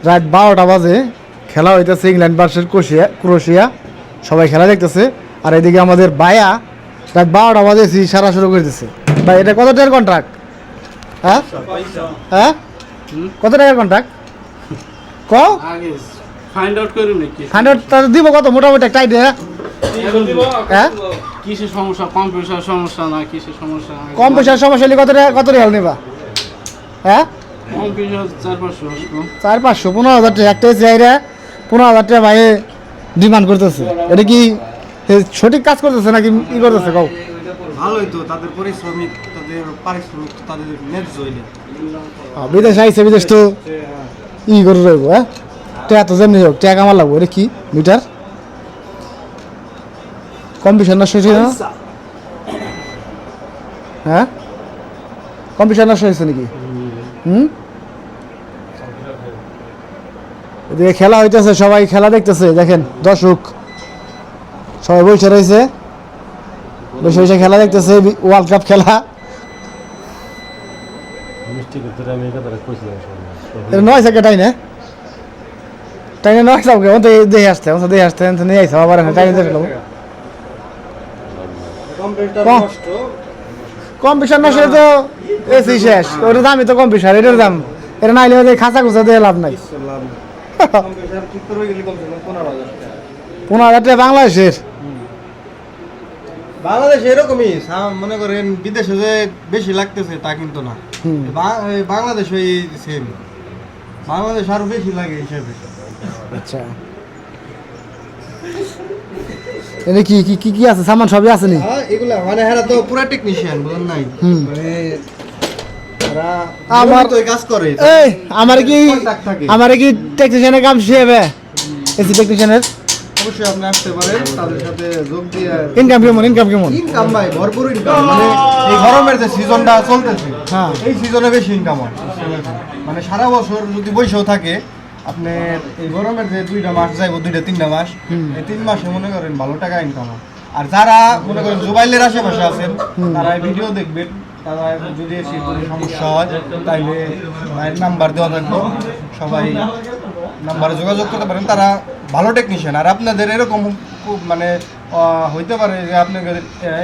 রাত 12টা বাজে খেলা হইতেছে ইংল্যান্ড ভার্সেস ক্রোয়েশিয়া। সবাই খেলা দেখতেছে। আর এদিকে আমাদের বায়া রাত 12টা বাজে সারা শুরু করে দিতেছে। ভাই এটা কত টাকার কন্ট্রাক্ট? হ্যাঁ হ্যাঁ কত টাকার কন্ট্রাক্ট? ফাইন্ড আউট করি নাকি? ফাইন্ড আউট দিব কত মোটামুটি একটা আইডিয়া? হ্যাঁ কিসের সমস্যা? কম পয়সার সমস্যা না কিসের সমস্যা? কম পয়সার সমস্যা হলে কত রিয়াল নেবা? হ্যাঁ কম পয়সা 4-500 আসবো। 4-500 15,000 টাকা একটা চাইরা 15,000 টাকা ভাই ডিমান্ড করতেছে। এটা কি সঠিক কাজ করতেছে নাকি ই করতেছে? কও ভালোই তো, তাদের পরিশ্রমিক, তাদের পারিশ্রমিক, তাদের ন্যায্য হইলে। বিদেশ আইসে, বিদেশ তো ই করে রইব। হ্যাঁ টাকা তো যেমনি হোক টাকা আমার লাগবো। এটা কি মিটার কম্পিটিশন নষ্ট হয়েছে না? হ্যাঁ কম্পিটিশন নষ্ট হয়েছে নাকি? এদিকে খেলা হইতেছে, সবাই খেলা দেখতেছে। দেখেন দর্শক সবাই বসে রয়েছে, বসে বসে খেলা দেখতেছে। ওয়ার্ল্ড কাপ খেলা। নয় সেকেন্ড টাইনে টাইনে নয় সবকে দেখে আসতে দেখে আসতে নিয়ে আসতে আবার টাইনে দেখে নেবো। কম্পিটিশন নষ্ট তো এসি শেষ। ওটার দামই তো কম্পিটিশন, এটার দাম। এটা নাইলে খাঁচা খুচা দিয়ে লাভ নাই। 15,000 টাকা বাংলাদেশের। বাংলাদেশে এরকমই মনে করেন, বিদেশে যে বেশি লাগতেছে তা কিন্তু না। বাংলাদেশ ওই সেম, বাংলাদেশ আরো বেশি লাগে হিসাবে। আচ্ছা এনে কি কি কি কি আছে সামান? সবই আছে নি? হ্যাঁ এগুলা মানে এরা তো পুরা টেকনিশিয়ান, বুঝেন নাই? মানে আমার তো কাজ করে। এই আমার কি টেকনিশিয়ানের কাম শিখাবে? এসি টেকনিশিয়ানের অবশ্যই আপনি আসতে পারেন, তাদের সাথে যোগ দিয়ে। ইনকাম কেমন? ইনকাম ভাই ভরপুর ইনকাম। মানে এই গরমের যে সিজনটা চলতেছে, হ্যাঁ এই সিজনে বেশি ইনকাম হয়। মানে সারা বছর যদি বৈশাও থাকে, আপনি এই গরমের যে 2টা মাস যাইবো, 2-3টা মাস, এই 3 মাসে মনে করেন ভালো টাকা ইনকাম হয়। আর যারা মনে করেন জুবাইলের আশেপাশে আছেন, তারা এই ভিডিও দেখবেন। তারা যদি এসে কোনো সমস্যা হয় তাইলে ভাইয়ের নাম্বার দেওয়া থাকবো, সবাই নাম্বারে যোগাযোগ করতে পারেন। তারা ভালো টেকনিশিয়ান। আর আপনাদের এরকম মানে হইতে পারে যে আপনাদের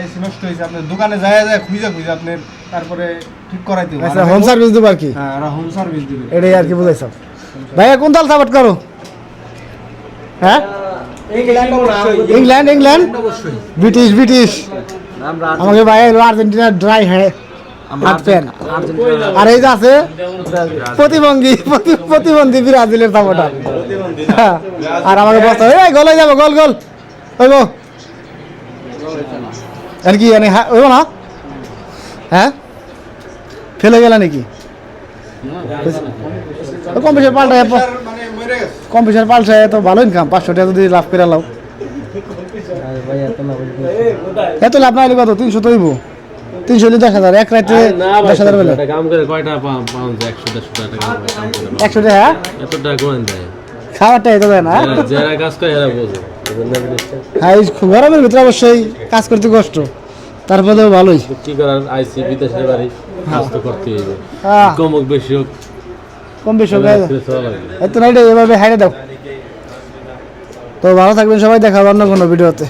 এসি নষ্ট হয়েছে, আপনার দোকানে যায় খুঁজে আপনার তারপরে ঠিক করাইতে হবে। আচ্ছা হোম সার্ভিস দেবো আর কি? হ্যাঁ ওরা হোম সার্ভিস দিবে। এটাই আর কি বুঝাইছ। ভাইয়া কোন দল সাপোর্ট করো? হ্যাঁ ইংল্যান্ড ব্রিটিশ। আমাকে ভাই আর্জেন্টিনা ড্রাই হ্যাঁ আর এই যে আছে প্রতিবন্ধী ব্রাজিলের সাপোর্টার। আর আমাকে বলতে এই গোলে যাবো, গোল হইব আর কি জানি। হ্যাঁ হইব না? হ্যাঁ ফেলে গেল নাকি? কম্পিউটার পাল্টায় তো ভালো ইনকাম। 500 টাকা যদি লাভ করে লাও, এত লাভ না হলে কত? 300 তো হইব। 300 হলে 10,000। এক রাতে 10,000 বেলা 100 টাকা খাওয়াটাই তো দেয় না। হ্যাঁ গরমের ভিতরে অবশ্যই কাজ করতে কষ্ট, তারপরেও ভালোই। কি করার, আইসি বিদেশের বাড়ি, কাজ তো করতে হবে। কম হোক বেশি হোক, এত নাইটে এভাবে হাইরে দাও। তো ভালো থাকবেন সবাই, দেখা হবে অন্য কোনো ভিডিওতে।